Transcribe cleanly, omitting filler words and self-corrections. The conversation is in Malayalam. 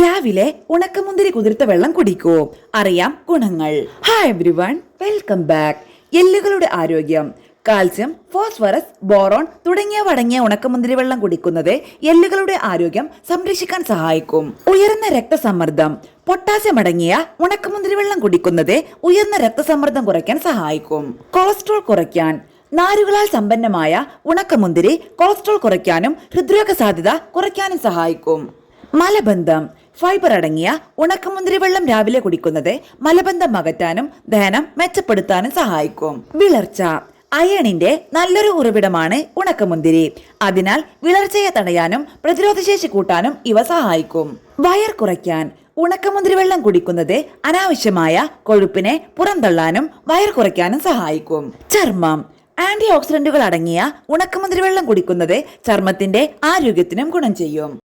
രാവിലെ ഉണക്കമുന്തിരി കുതിർത്ത വെള്ളം കുടിക്കൂ. അറിയാം ഗുണങ്ങൾ. Hi everyone, welcome back. എല്ലുകളുടെ ആരോഗ്യം. കാൽസ്യം, ഫോസ്ഫറസ്, ബോറോൺ തുടങ്ങിയവ അടങ്ങിയ ഉണക്കമുന്തിരി വെള്ളം കുടിക്കുന്നത് എല്ലുകളുടെ ആരോഗ്യം സംരക്ഷിക്കാൻ സഹായിക്കും. ഉയർന്ന രക്തസമ്മർദ്ദം. പൊട്ടാസ്യം അടങ്ങിയ ഉണക്കമുന്തിരി വെള്ളം കുടിക്കുന്നത് ഉയർന്ന രക്തസമ്മർദ്ദം കുറയ്ക്കാൻ സഹായിക്കും. കൊളസ്ട്രോൾ കുറയ്ക്കാൻ. നാരുകളാൽ സമ്പന്നമായ ഉണക്കമുന്തിരി കൊളസ്ട്രോൾ കുറയ്ക്കാനും ഹൃദ്രോഗ സാധ്യത കുറയ്ക്കാനും സഹായിക്കും. മലബന്ധം. ഫൈബർ അടങ്ങിയ ഉണക്കമുന്തിരി വെള്ളം രാവിലെ കുടിക്കുന്നത് മലബന്ധം അകറ്റാനും ദഹനം മെച്ചപ്പെടുത്താനും സഹായിക്കും. വിളർച്ച. അയണിന്റെ നല്ലൊരു ഉറവിടമാണ് ഉണക്കമുന്തിരി. അതിനാൽ വിളർച്ചയെ തടയാനും പ്രതിരോധശേഷി കൂട്ടാനും ഇവ സഹായിക്കും. വയർ കുറയ്ക്കാൻ. ഉണക്കമുന്തിരി വെള്ളം കുടിക്കുന്നത് അനാവശ്യമായ കൊഴുപ്പിനെ പുറന്തള്ളാനും വയർ കുറയ്ക്കാനും സഹായിക്കും. ചർമ്മം. ആന്റി ഓക്സിഡന്റുകൾ അടങ്ങിയ ഉണക്കമുന്തിരി വെള്ളം കുടിക്കുന്നത് ചർമ്മത്തിന്റെ ആരോഗ്യത്തിനും ഗുണം ചെയ്യും.